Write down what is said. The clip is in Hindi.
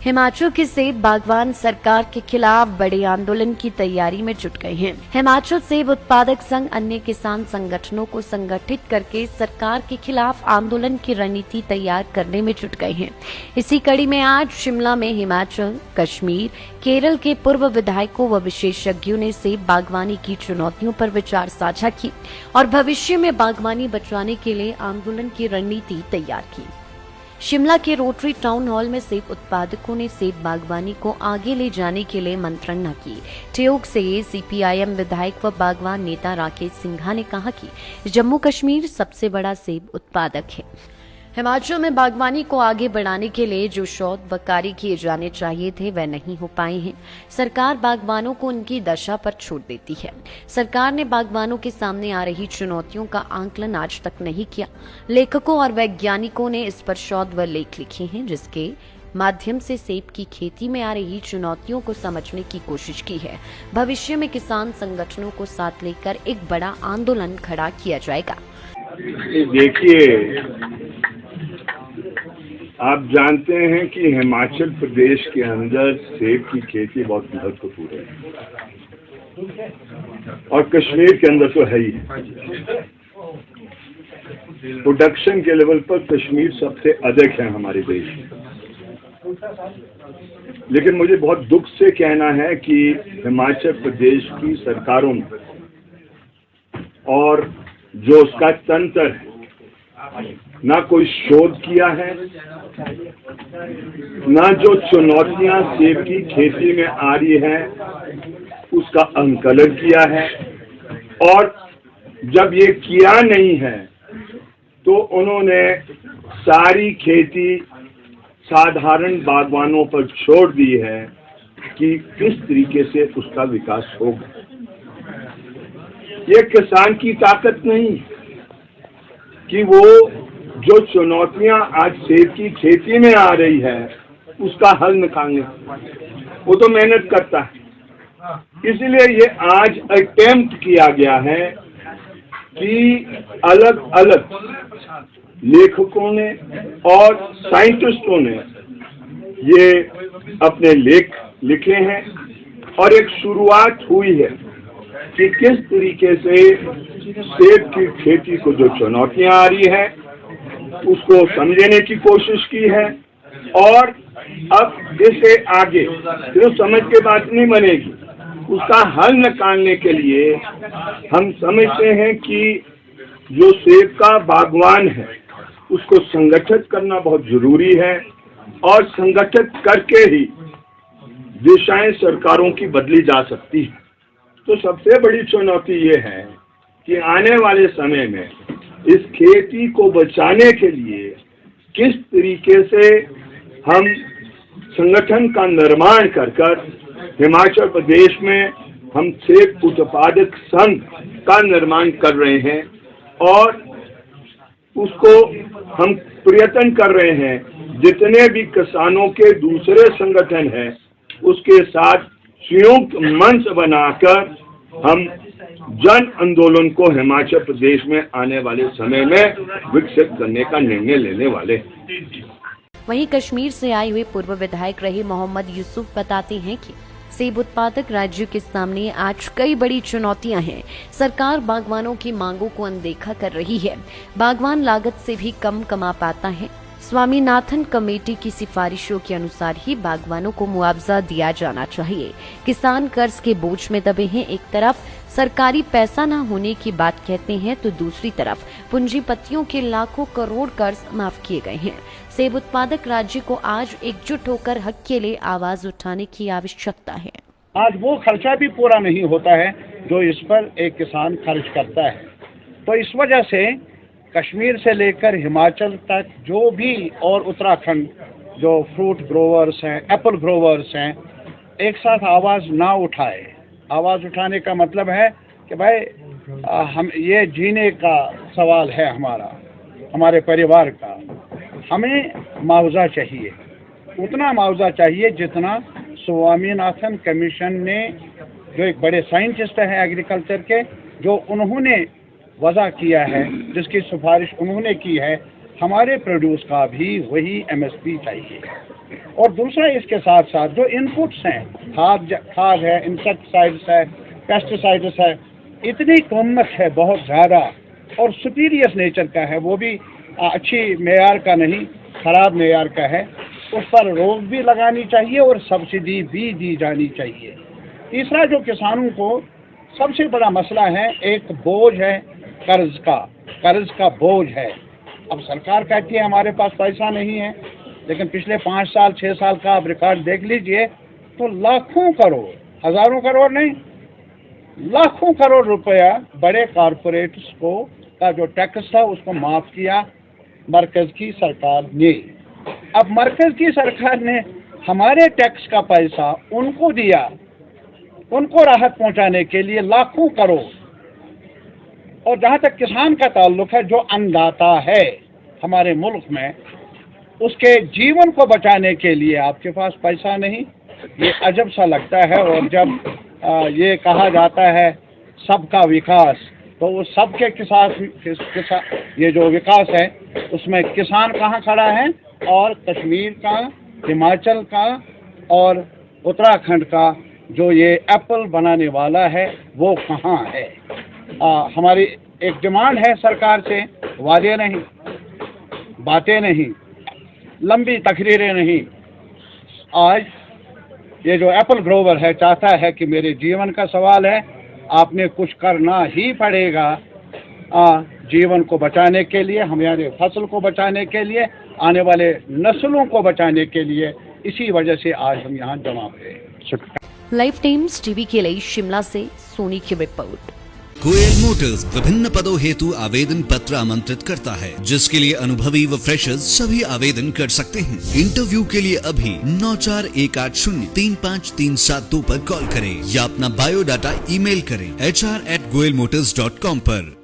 हिमाचल के सेब बागवान सरकार के खिलाफ बड़े आंदोलन की तैयारी में जुट गए हैं। हिमाचल सेब उत्पादक संघ अन्य किसान संगठनों को संगठित करके सरकार के खिलाफ आंदोलन की रणनीति तैयार करने में जुट गए हैं। इसी कड़ी में आज शिमला में हिमाचल, कश्मीर, केरल के पूर्व विधायकों व विशेषज्ञों ने सेब बागवानी की चुनौतियों पर विचार साझा की और भविष्य में बागवानी बचाने के लिए आंदोलन की रणनीति तैयार की। शिमला के रोटरी टाउन हॉल में सेब उत्पादकों ने सेब बागवानी को आगे ले जाने के लिए मंत्रणा की। ठियोग से सीपीआईएम विधायक व बागवान नेता राकेश सिंघा ने कहा कि जम्मू कश्मीर सबसे बड़ा सेब उत्पादक है। हिमाचल में बागवानी को आगे बढ़ाने के लिए जो शोध व कार्य किए जाने चाहिए थे वह नहीं हो पाए हैं। सरकार बागवानों को उनकी दशा पर छोड़ देती है। सरकार ने बागवानों के सामने आ रही चुनौतियों का आंकलन आज तक नहीं किया। लेखकों और वैज्ञानिकों ने इस पर शोध व लेख लिखे हैं, जिसके माध्यम से सेब की खेती में आ रही चुनौतियों को समझने की कोशिश की है। भविष्य में किसान संगठनों को साथ लेकर एक बड़ा आंदोलन खड़ा किया जाएगा। देखिए, आप जानते हैं कि हिमाचल प्रदेश के अंदर सेब की खेती बहुत महत्वपूर्ण है और कश्मीर के अंदर तो है ही है। प्रोडक्शन के लेवल पर कश्मीर सबसे अधिक है हमारे देश में। लेकिन मुझे बहुत दुख से कहना है कि हिमाचल प्रदेश की सरकारों ने और जो उसका तंत्र है, ना कोई शोध किया है, ना जो चुनौतियां सेब की खेती में आ रही है उसका आंकलन किया है। और जब ये किया नहीं है तो उन्होंने सारी खेती साधारण बागवानों पर छोड़ दी है कि किस तरीके से उसका विकास होगा। ये किसान की ताकत नहीं कि वो जो चुनौतियां आज सेब की खेती में आ रही है उसका हल निकालने, वो तो मेहनत करता है। इसलिए ये आज अटेम्प्ट किया गया है कि अलग अलग लेखकों ने और साइंटिस्टों ने ये अपने लेख लिखे हैं और एक शुरुआत हुई है कि किस तरीके से सेब की खेती को जो चुनौतियां आ रही है उसको समझने की कोशिश की है। और अब इसे आगे सिर्फ समझ के बात नहीं बनेगी, उसका हल निकालने के लिए हम समझते हैं कि जो सेब का बागवान है उसको संगठित करना बहुत जरूरी है और संगठित करके ही दिशाएं सरकारों की बदली जा सकती है। तो सबसे बड़ी चुनौती ये है कि आने वाले समय में इस खेती को बचाने के लिए किस तरीके से हम संगठन का निर्माण कर हिमाचल प्रदेश में हम सेब उत्पादक संघ का निर्माण कर रहे हैं और उसको हम प्रयत्न कर रहे हैं जितने भी किसानों के दूसरे संगठन हैं उसके साथ संयुक्त मंच बनाकर हम जन आंदोलन को हिमाचल प्रदेश में आने वाले समय में विकसित करने का निर्णय लेने वाले हैं। वहीं कश्मीर से आए हुए पूर्व विधायक रहे मोहम्मद यूसुफ बताते हैं कि सेब उत्पादक राज्य के सामने आज कई बड़ी चुनौतियां हैं। सरकार बागवानों की मांगों को अनदेखा कर रही है। बागवान लागत से भी कम कमा पाता है। स्वामीनाथन कमेटी की सिफारिशों के अनुसार ही बागवानों को मुआवजा दिया जाना चाहिए। किसान कर्ज के बोझ में दबे हैं। एक तरफ सरकारी पैसा न होने की बात कहते हैं तो दूसरी तरफ पूंजीपतियों के लाखों करोड़ कर्ज माफ किए गए हैं। सेब उत्पादक राज्य को आज एकजुट होकर हक के लिए आवाज उठाने की आवश्यकता है। आज वो खर्चा भी पूरा नहीं होता है जो इस पर एक किसान खर्च करता है। तो इस वजह से कश्मीर से लेकर हिमाचल तक जो भी और उत्तराखंड जो फ्रूट ग्रोवर्स हैं, एप्पल ग्रोवर्स हैं, एक साथ आवाज़ ना उठाए। आवाज़ उठाने का मतलब है कि भाई हम ये जीने का सवाल है हमारा, हमारे परिवार का। हमें मुआवजा चाहिए, उतना मुआवजा चाहिए जितना स्वामीनाथन कमीशन ने, जो एक बड़े साइंटिस्ट हैं एग्रीकल्चर के, जो उन्होंने वज़ा किया है, जिसकी सिफारिश उन्होंने की है, हमारे प्रोड्यूस का भी वही एमएसपी चाहिए। और दूसरा इसके साथ साथ जो इनपुट्स हैं, खाद है, इंसेक्टिसाइड्स है, पेस्टिसाइड्स है, इतनी कीमत है बहुत ज़्यादा और सुपीरियर नेचर का है, वो भी अच्छी मेयार का नहीं, ख़राब मेयार का है। उस पर रोक भी लगानी चाहिए और सब्सिडी भी दी जानी चाहिए। तीसरा जो किसानों को सबसे बड़ा मसला है, एक बोझ है कर्ज का बोझ है। अब सरकार कहती है हमारे पास पैसा नहीं है, लेकिन पिछले 5 साल 6 साल का आप रिकॉर्ड देख लीजिए तो लाखों करोड़, हजारों करोड़ नहीं, लाखों करोड़ रुपया बड़े कॉरपोरेट्स को का जो टैक्स था उसको माफ किया मरकज की सरकार ने। अब मरकज की सरकार ने हमारे टैक्स का पैसा उनको दिया, उनको राहत पहुंचाने के लिए लाखों करोड़। और जहां तक किसान का ताल्लुक है, जो अन्नदाता है हमारे मुल्क में, उसके जीवन को बचाने के लिए आपके पास पैसा नहीं, ये अजब सा लगता है। और जब ये कहा जाता है सबका विकास, तो वो सबके ये जो विकास है उसमें किसान कहाँ खड़ा है, और कश्मीर का, हिमाचल का और उत्तराखंड का जो ये एप्पल बनाने वाला है वो कहाँ है। हमारी एक डिमांड है सरकार से, वादे नहीं, बातें नहीं, लंबी तकरीरें नहीं। आज ये जो एप्पल ग्रोवर है चाहता है कि मेरे जीवन का सवाल है, आपने कुछ करना ही पड़ेगा जीवन को बचाने के लिए, हमारे फसल को बचाने के लिए, आने वाले नस्लों को बचाने के लिए। इसी वजह से आज हम यहाँ जमा हुए। लाइव टाइम्स टीवी के लिए शिमला से सोनी की रिपोर्ट। गोयल मोटर्स विभिन्न पदों हेतु आवेदन पत्र आमंत्रित करता है, जिसके लिए अनुभवी व फ्रेशर्स सभी आवेदन कर सकते हैं। इंटरव्यू के लिए अभी 9418035372 पर कॉल करें या अपना बायोडाटा ईमेल करें hr@goyalmotors.com पर।